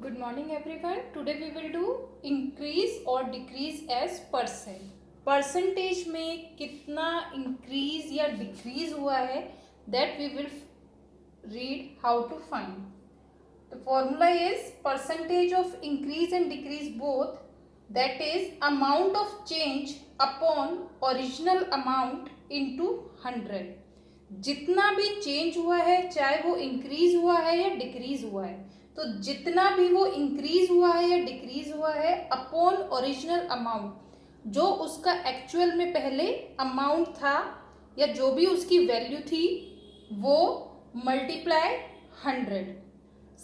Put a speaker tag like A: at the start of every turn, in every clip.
A: Good morning everyone. Today we will do increase or decrease as percent. Percentage में कितना increase या decrease हुआ है that we will read how to find. The formula is percentage of increase and decrease both, that is amount of change upon original amount into 100. जितना भी change हुआ है चाहे वो इंक्रीज हुआ है या डिक्रीज हुआ है, तो जितना भी वो इंक्रीज हुआ है या डिक्रीज हुआ है अपॉन ओरिजिनल अमाउंट, जो उसका एक्चुअल में पहले अमाउंट था या जो भी उसकी वैल्यू थी वो multiply 100.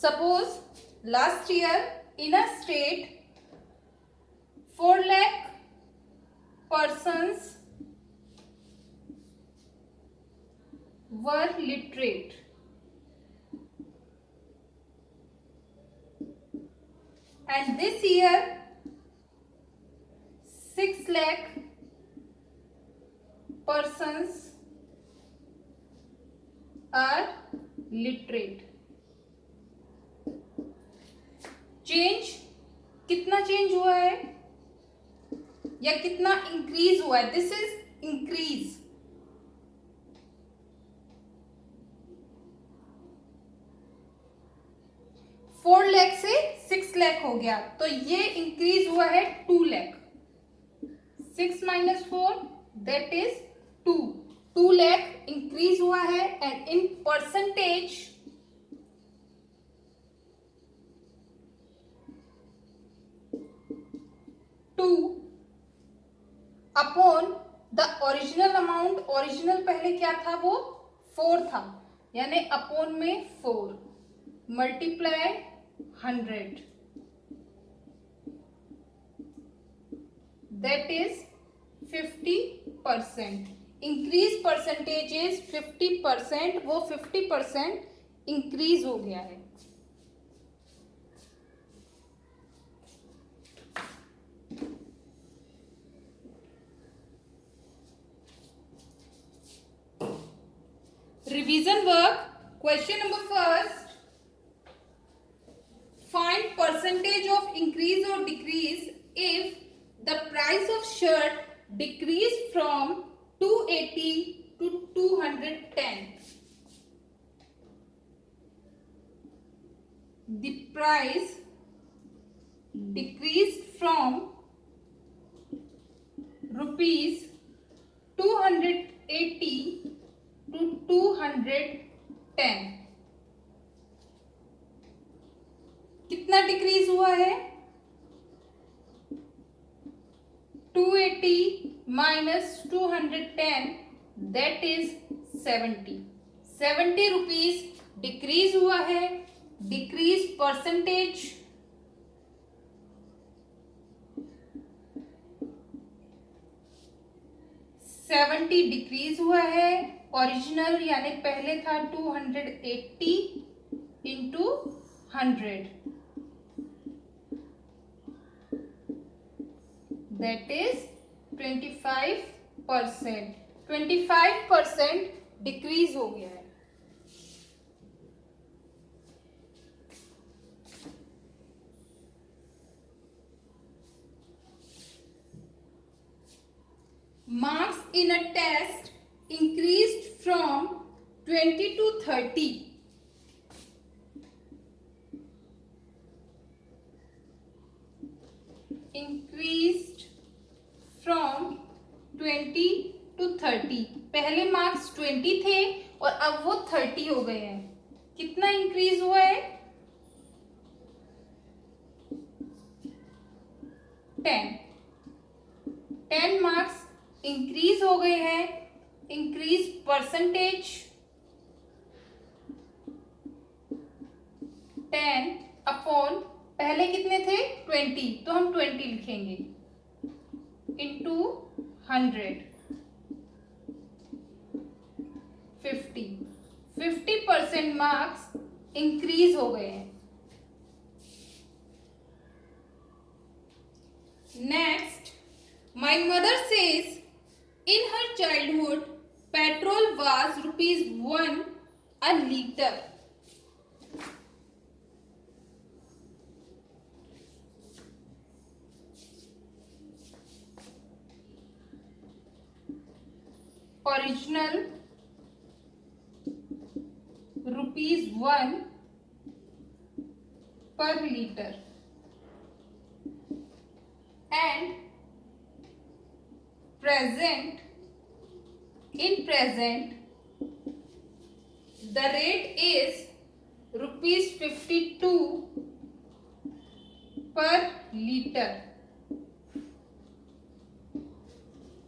A: Suppose last year in a state 4 lakh persons were literate. And this year 6 lakh persons are literate. Change कितना चेंज हुआ है या कितना इंक्रीज हुआ है? This is increase. Four lakh से 6 लाख हो गया, तो ये इंक्रीज हुआ है 2 lakh. 6 minus 4 that is 2. 2 lakh increase हुआ है and in percentage 2 upon the original amount. Original पहले क्या था? वो 4 था, यानी अपॉन में 4 multiply 100, that is 50%. Increase percentage is 50%. वो 50% इंक्रीज हो गया है. Revision work. Question number first, find percentage of increase or decrease if the price of shirt decreased from 280 to 210. The price decreased from rupees 280 to 210. कितना decrease हुआ है? 280 minus 210 that is 70. 70 rupees decrease हुआ है. Decrease percentage 70 decrease हुआ है. Original यानी पहले था 280 इंटू 100, that is 25%. 25% डिक्रीज हो गया है. Marks in a test increased from 20 to 30. Increased from 20 to 30. पहले मार्क्स 20 थे और अब वो 30 हो गए हैं. कितना इंक्रीज हुआ है? 10 मार्क्स इंक्रीज हो गए हैं. इंक्रीज परसेंटेज 10 अपॉन पहले कितने थे? 20, तो हम 20 लिखेंगे इंटू 100. 50% मार्क्स इंक्रीज हो गए हैं. Next, my mother says in her childhood petrol was ₹1 a liter. original ₹1 per liter and present the rate is ₹52 per liter.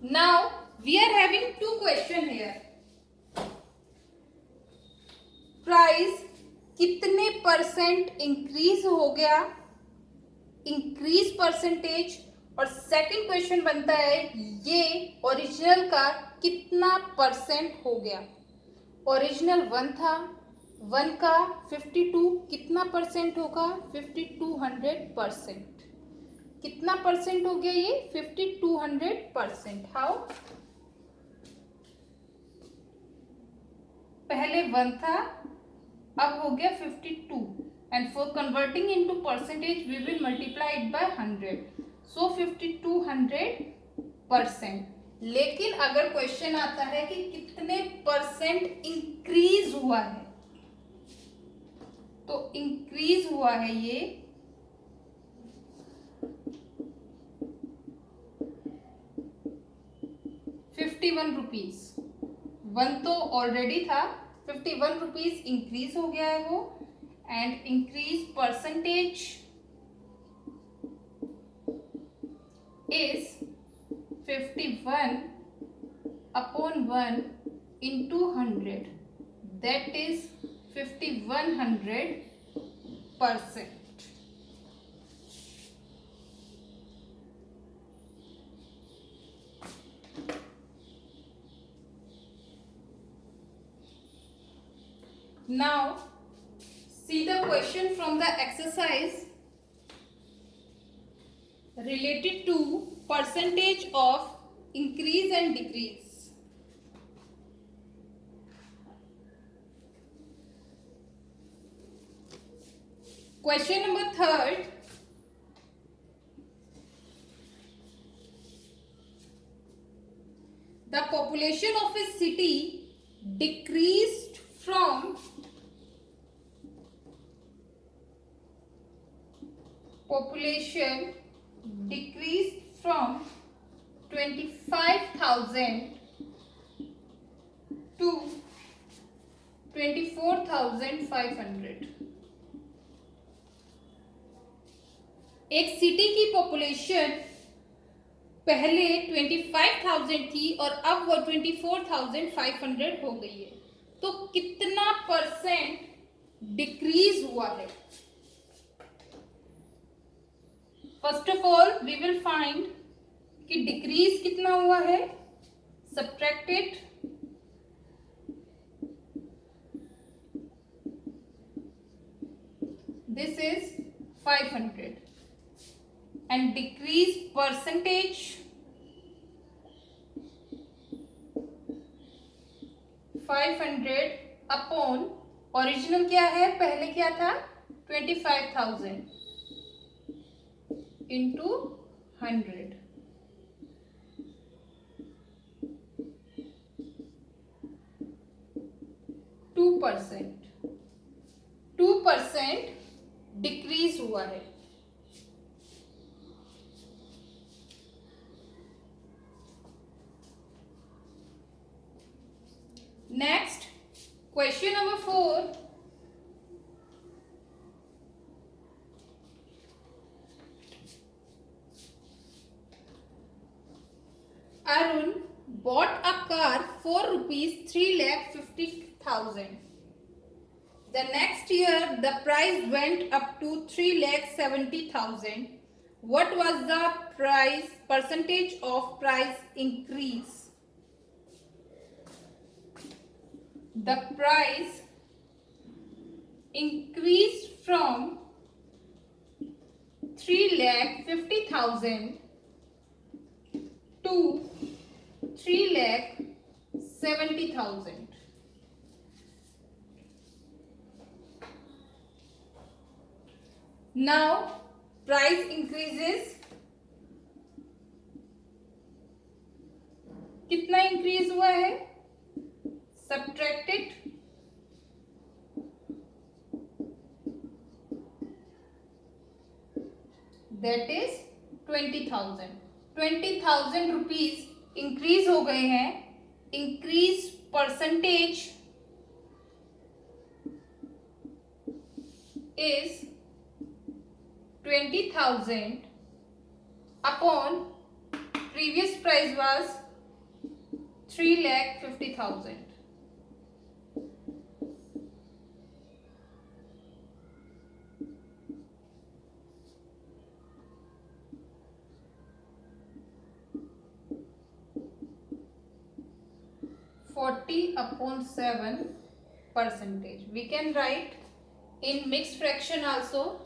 A: Now we are having two questions here. Price कितने percent increase हो गया, increase percentage, और second question बनता है ये original का कितना percent हो गया. ओरिजिनल 1 था, 1 का 52 कितना परसेंट होगा, 5200%. कितना परसेंट हो गया ये, 5200%. हाउ, पहले 1 था, अब हो गया 52, and for converting into percentage we will multiply it by 100. So 5200%. लेकिन अगर क्वेश्चन आता है कि कितने परसेंट इंक्रीज हुआ है, तो इंक्रीज हुआ है ये 51 रुपीज. 1 तो ऑलरेडी था, 51 रुपीज इंक्रीज हो गया है वो, and increase percentage is 51/1 into 100, that is 5100%. Now see the question from the exercise related to percentage of increase and decrease. Question number 3. The population of a city decreased from 25,000 to 24,500. एक city की population पहले 25,000 थी और अब वो 24,500 हो गई है. तो कितना परसेंट डिक्रीज हुआ है? First of all we will find कि डिक्रीज कितना हुआ है. Subtracted this is 500 and decrease percentage 500 upon original क्या है, पहले क्या था 25,000 इंटू 100. टू परसेंट डिक्रीज हुआ है. Next, question number 4. Arun bought a car for ₹3,50,000. The next year, the price went up to ₹3,70,000. What was the percentage of price increase? The price increased from 3,50,000 to 3,70,000. Now price increases. कितना increase हुआ है? subtracted that is 20,000. 20,000 rupees increase हो गए हैं. Increase percentage is 20,000 upon previous price was 3,50,000. %7. We can write in mixed fraction also,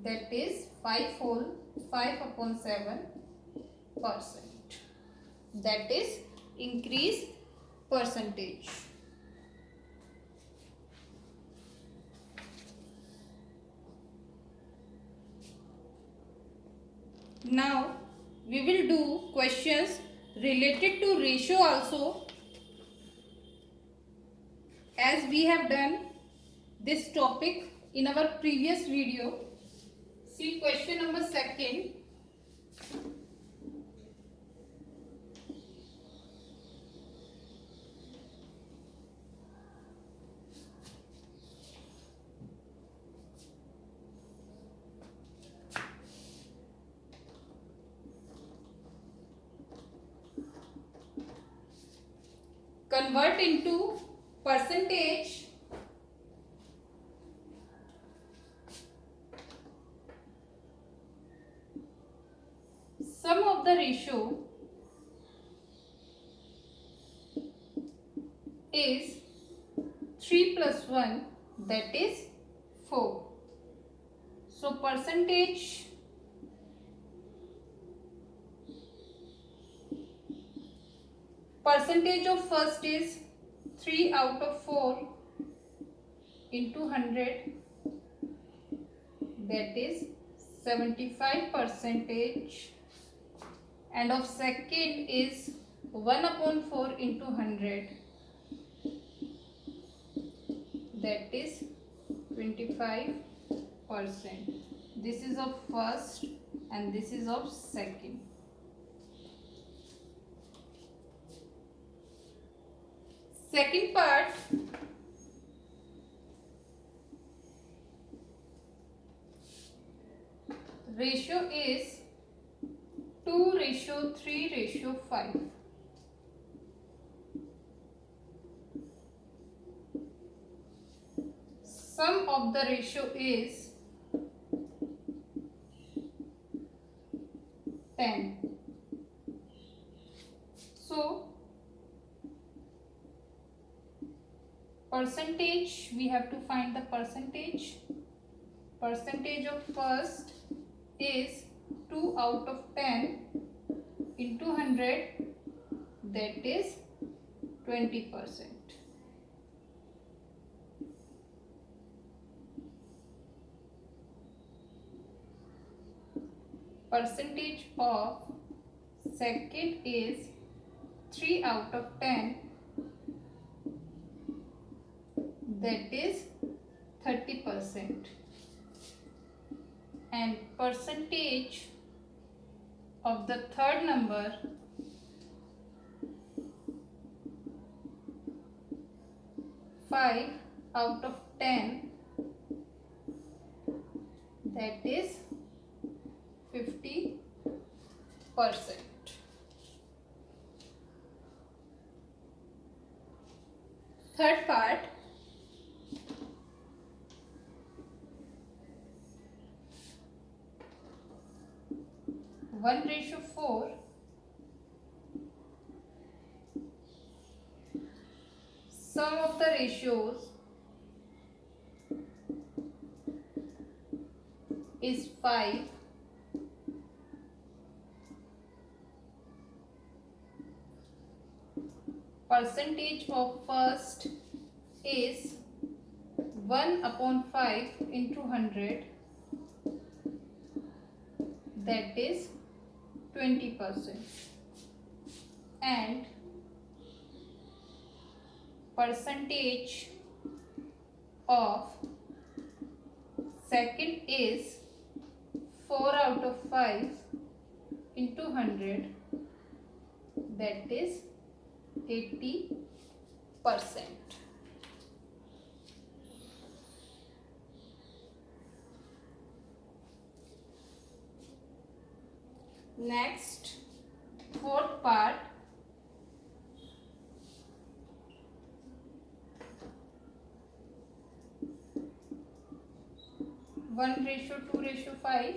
A: that is 5/7%. That is increase percentage. Now we will do questions related to ratio also, as we have done this topic in our previous video. See question number 2. Convert into percentage sum of the ratio is 3 plus 1, that is 4. So percentage of first is 3 out of 4 into 100, that is 75%, and of second is 1/4 into 100, that is 25%. This is of first and this is of second. Second part, ratio is 2:3:5. Sum of the ratio is 10. So percentage, we have to find the percentage. Percentage of first is 2 out of 10 into 100, that is 20%. Percentage of second is 3 out of 10, that is 30%. And percentage of the third number (5 out of 10), that is 50%. Third part, (1 ratio 4). Sum of the ratios is 5. Percentage of first is 1/5 into 100, that is 20%. And percentage of second is 4 out of 5 into 100, that is 80%. Next, fourth part. One ratio 2:5.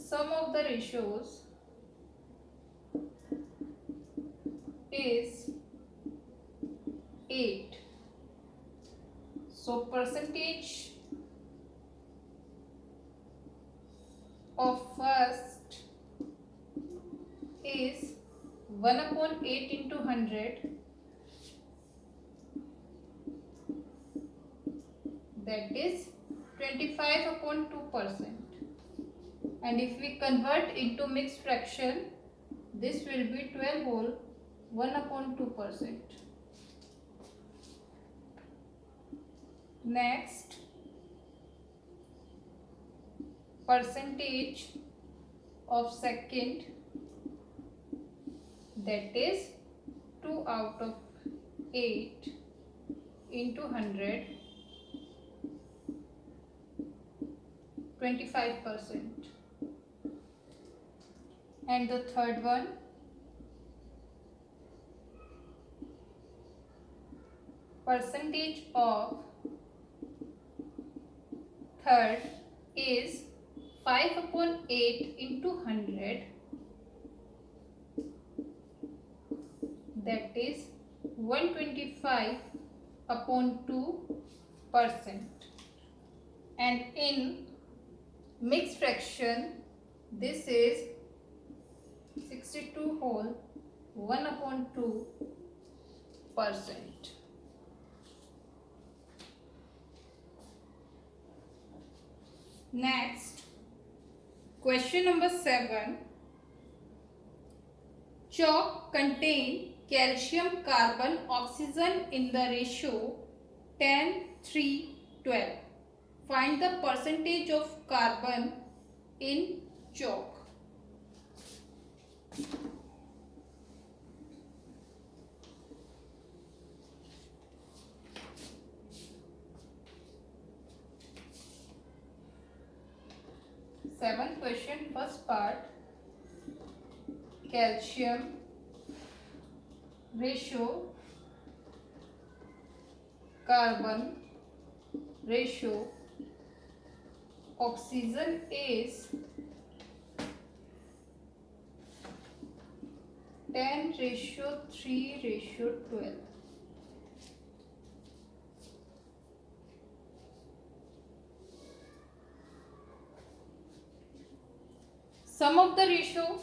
A: Sum of the ratios is 8. So percentage of first is 1/8 into 100, that is 25/2%. And if we convert into mixed fraction, this will be 12 whole 1/2%. Next, percentage of second, that is 2 out of 8 into 100, 25%. And the third one, percentage of third is 5/8 into 100, that is 125/2%. And in mixed fraction, this is 62 whole 1/2%. Next, question number 7. Chalk contain calcium, carbon, oxygen in the ratio 10:3:12. Find the percentage of carbon in chalk. Seventh question, first part. Calcium ratio, carbon ratio, oxygen is 10:3:12. Sum of the ratio,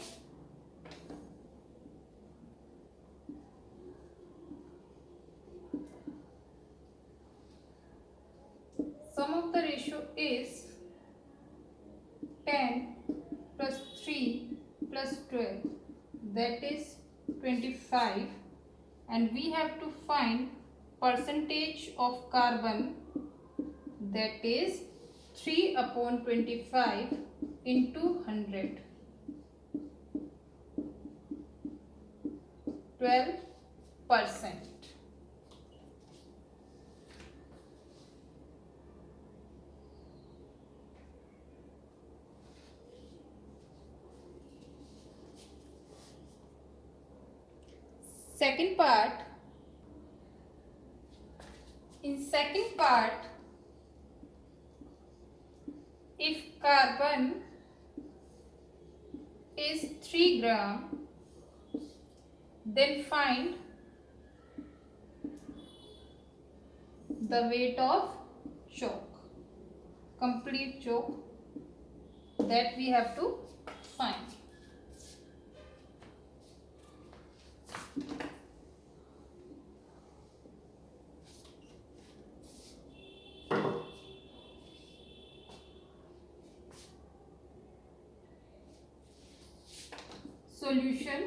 A: is 10 plus 3 plus 12, that is 25. And we have to find percentage of carbon, that is 3/25 into 100, 12%. Second part. In second part, if carbon is 3 gram, then find the weight of chalk, complete chalk, that we have to find. solution.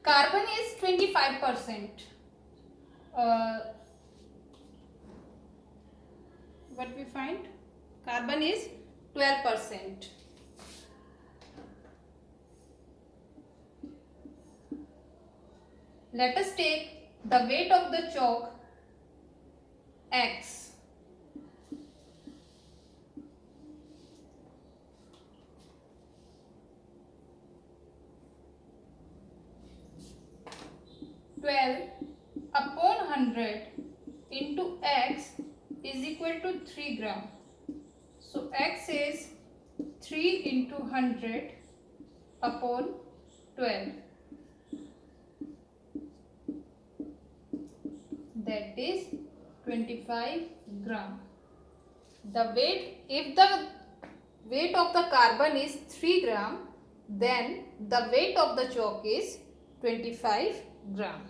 A: Carbon is 25%. What we find? Carbon is 12%. Let us take the weight of the chalk X. upon 100 into X is equal to 3 gram. So X is 3 into 100 upon 12. That is 25 gram. The weight, if the weight of the carbon is 3 gram, then the weight of the chalk is 25 gram.